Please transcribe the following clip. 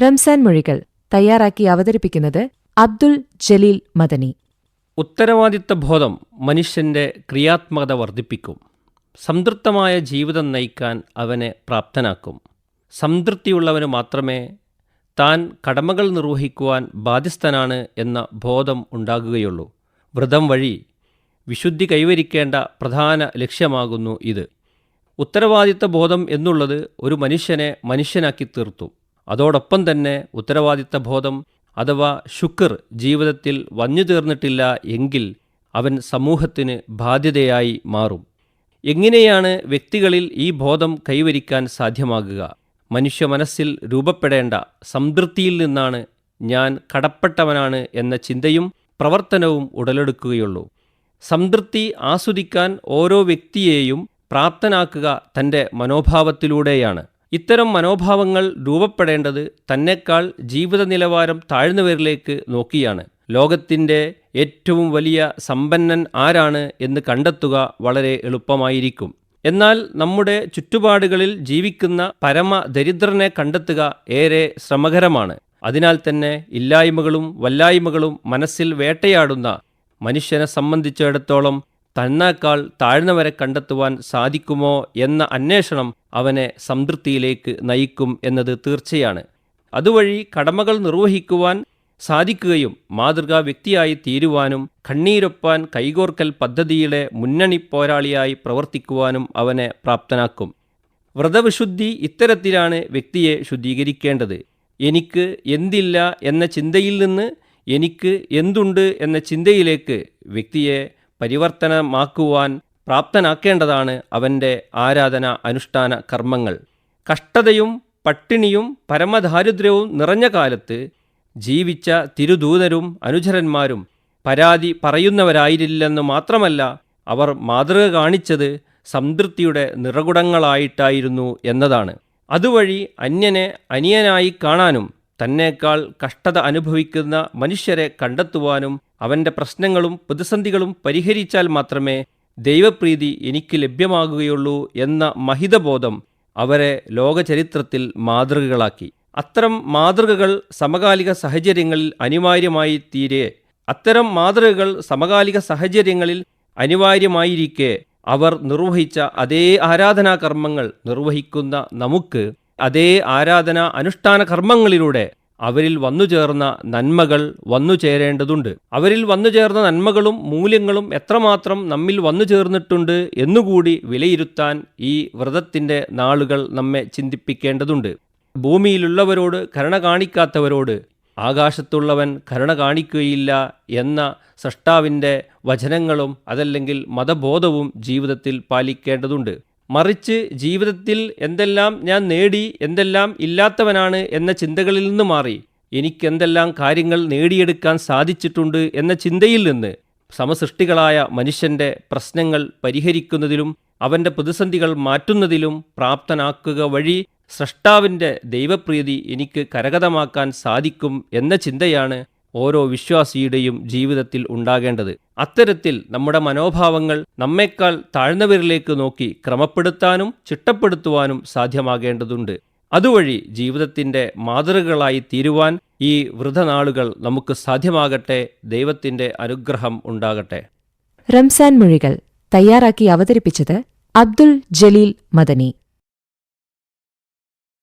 റംസാൻ മൊഴികൾ തയ്യാറാക്കി അവതരിപ്പിക്കുന്നത് അബ്ദുൽ ജലീൽ മദനി. ഉത്തരവാദിത്തബോധം മനുഷ്യന്റെ ക്രിയാത്മകത വർദ്ധിപ്പിക്കും. സംതൃപ്തമായ ജീവിതം നയിക്കാൻ അവനെ പ്രാപ്തനാക്കും. സംതൃപ്തിയുള്ളവന് മാത്രമേ താൻ കടമകൾ നിർവഹിക്കുവാൻ ബാധ്യസ്ഥനാണ് എന്ന ബോധം ഉണ്ടാകുകയുള്ളൂ. വ്രതം വഴി വിശുദ്ധി കൈവരിക്കേണ്ട പ്രധാന ലക്ഷ്യമാകുന്നു ഇത്. ഉത്തരവാദിത്തബോധം എന്നുള്ളത് ഒരു മനുഷ്യനെ മനുഷ്യനാക്കി തീർത്തു. അതോടൊപ്പം തന്നെ ഉത്തരവാദിത്തബോധം അഥവാ ശുക്ർ ജീവിതത്തിൽ വന്നു തീർന്നിട്ടില്ല എങ്കിൽ അവൻ സമൂഹത്തിന് ബാധ്യതയായി മാറും. എങ്ങനെയാണ് വ്യക്തികളിൽ ഈ ബോധം കൈവരിക്കാൻ സാധ്യമാകുക? മനുഷ്യ മനസ്സിൽ രൂപപ്പെടേണ്ട സംതൃപ്തിയിൽ നിന്നാണ് ഞാൻ കടപ്പെട്ടവനാണ് എന്ന ചിന്തയും പ്രവർത്തനവും ഉടലെടുക്കുകയുള്ളൂ. സംതൃപ്തി ആസ്വദിക്കാൻ ഓരോ വ്യക്തിയെയും പ്രാപ്തനാക്കുക തൻ്റെ മനോഭാവത്തിലൂടെയാണ്. ഇത്തരം മനോഭാവങ്ങൾ രൂപപ്പെടേണ്ടത് തന്നെക്കാൾ ജീവിത നിലവാരം താഴ്ന്നവരിലേക്ക് നോക്കിയാണ്. ലോകത്തിൻ്റെ ഏറ്റവും വലിയ സമ്പന്നൻ ആരാണ് എന്ന് കണ്ടെത്തുക വളരെ എളുപ്പമായിരിക്കും. എന്നാൽ നമ്മുടെ ചുറ്റുപാടുകളിൽ ജീവിക്കുന്ന പരമദരിദ്രനെ കണ്ടെത്തുക ഏറെ ശ്രമകരമാണ്. അതിനാൽ തന്നെ ഇല്ലായ്മകളും വല്ലായ്മകളും മനസ്സിൽ വേട്ടയാടുന്ന മനുഷ്യനെ സംബന്ധിച്ചിടത്തോളം തന്നേക്കാൾ താഴ്ന്നവരെ കണ്ടെത്തുവാൻ സാധിക്കുമോ എന്ന അന്വേഷണം അവനെ സംതൃപ്തിയിലേക്ക് നയിക്കും എന്നത് തീർച്ചയാണ്. അതുവഴി കടമകൾ നിർവഹിക്കുവാൻ സാധിക്കുകയും മാതൃകാ വ്യക്തിയായി തീരുവാനും കണ്ണീരൊപ്പാൻ കൈകോർക്കൽ പദ്ധതിയുടെ മുന്നണി പോരാളിയായി പ്രവർത്തിക്കുവാനും അവനെ പ്രാപ്തനാക്കും. വ്രതവിശുദ്ധി ഇത്തരത്തിലാണ് വ്യക്തിയെ ശുദ്ധീകരിക്കേണ്ടത്. എനിക്ക് എന്തില്ല എന്ന ചിന്തയിൽ നിന്ന് എനിക്ക് എന്തുണ്ട് എന്ന ചിന്തയിലേക്ക് വ്യക്തിയെ പരിവർത്തനമാക്കുവാൻ പ്രാപ്തനാക്കേണ്ടതാണ് അവൻ്റെ ആരാധന അനുഷ്ഠാന കർമ്മങ്ങൾ. കഷ്ടതയും പട്ടിണിയും പരമദാരിദ്ര്യവും നിറഞ്ഞ കാലത്ത് ജീവിച്ച തിരുദൂതരും അനുചരന്മാരും പരാതി പറയുന്നവരായിരുന്നില്ലെന്ന് മാത്രമല്ല, അവർ മാതൃക കാണിച്ചത് സംതൃപ്തിയുടെ നിറകുടങ്ങളായിട്ടായിരുന്നു എന്നതാണ്. അതുവഴി അന്യനെ അനിയനായി കാണാനും തന്നേക്കാൾ കഷ്ടത അനുഭവിക്കുന്ന മനുഷ്യരെ കണ്ടെത്തുവാനും അവൻ്റെ പ്രശ്നങ്ങളും പ്രതിസന്ധികളും പരിഹരിച്ചാൽ മാത്രമേ ദൈവപ്രീതി എനിക്ക് ലഭ്യമാകുകയുള്ളൂ എന്ന മഹിതബോധം അവരെ ലോകചരിത്രത്തിൽ മാതൃകകളാക്കി. അത്തരം മാതൃകകൾ സമകാലിക സാഹചര്യങ്ങളിൽ അനിവാര്യമായി തീരെ അത്തരം മാതൃകകൾ സമകാലിക സാഹചര്യങ്ങളിൽ അനിവാര്യമായിരിക്കെ അവർ നിർവഹിച്ച അതേ ആരാധനാകർമ്മങ്ങൾ നിർവഹിക്കുന്ന നമുക്ക് അതേ ആരാധനാ അനുഷ്ഠാന കർമ്മങ്ങളിലൂടെ അവരിൽ വന്നുചേർന്ന നന്മകൾ വന്നു ചേരേണ്ടതുണ്ട്. അവരിൽ വന്നുചേർന്ന നന്മകളും മൂല്യങ്ങളും എത്രമാത്രം നമ്മിൽ വന്നു ചേർന്നിട്ടുണ്ട് എന്നുകൂടി വിലയിരുത്താൻ ഈ വ്രതത്തിൻ്റെ നാളുകൾ നമ്മെ ചിന്തിപ്പിക്കേണ്ടതുണ്ട്. ഭൂമിയിലുള്ളവരോട് കരുണ കാണിക്കാത്തവരോട് ആകാശത്തുള്ളവൻ കരുണ കാണിക്കുകയില്ല എന്ന സ്രഷ്ടാവിൻ്റെ വചനങ്ങളും അതല്ലെങ്കിൽ മതബോധവും ജീവിതത്തിൽ പാലിക്കേണ്ടതുണ്ട്. മറിച്ച് ജീവിതത്തിൽ എന്തെല്ലാം ഞാൻ നേടി, എന്തെല്ലാം ഇല്ലാത്തവനാണ് എന്ന ചിന്തകളിൽ നിന്ന് മാറി എനിക്കെന്തെല്ലാം കാര്യങ്ങൾ നേടിയെടുക്കാൻ സാധിച്ചിട്ടുണ്ട് എന്ന ചിന്തയിൽ നിന്ന് സമസൃഷ്ടികളായ മനുഷ്യൻ്റെ പ്രശ്നങ്ങൾ പരിഹരിക്കുന്നതിലും അവൻ്റെ പ്രതിസന്ധികൾ മാറ്റുന്നതിലും പ്രാപ്തനാക്കുക വഴി സ്രഷ്ടാവിൻ്റെ ദൈവപ്രീതി എനിക്ക് കരഗതമാക്കാൻ സാധിക്കും എന്ന ചിന്തയാണ് ഓരോ വിശ്വാസിയുടെയും ജീവിതത്തിൽ ഉണ്ടാകേണ്ടത്. അത്തരത്തിൽ നമ്മുടെ മനോഭാവങ്ങൾ നമ്മേക്കാൾ താഴ്ന്നവരിലേക്ക് നോക്കി ക്രമപ്പെടുത്താനും ചിട്ടപ്പെടുത്തുവാനും സാധ്യമാകേണ്ടതുണ്ട്. അതുവഴി ജീവിതത്തിൻ്റെ മാതൃകകളായി തീരുവാൻ ഈ വ്രതനാളുകൾ നമുക്ക് സാധ്യമാകട്ടെ. ദൈവത്തിൻ്റെ അനുഗ്രഹം ഉണ്ടാകട്ടെ. റംസാൻ മൊഴികൾ തയ്യാറാക്കി അവതരിപ്പിച്ചത് അബ്ദുൽ ജലീൽ മദനി.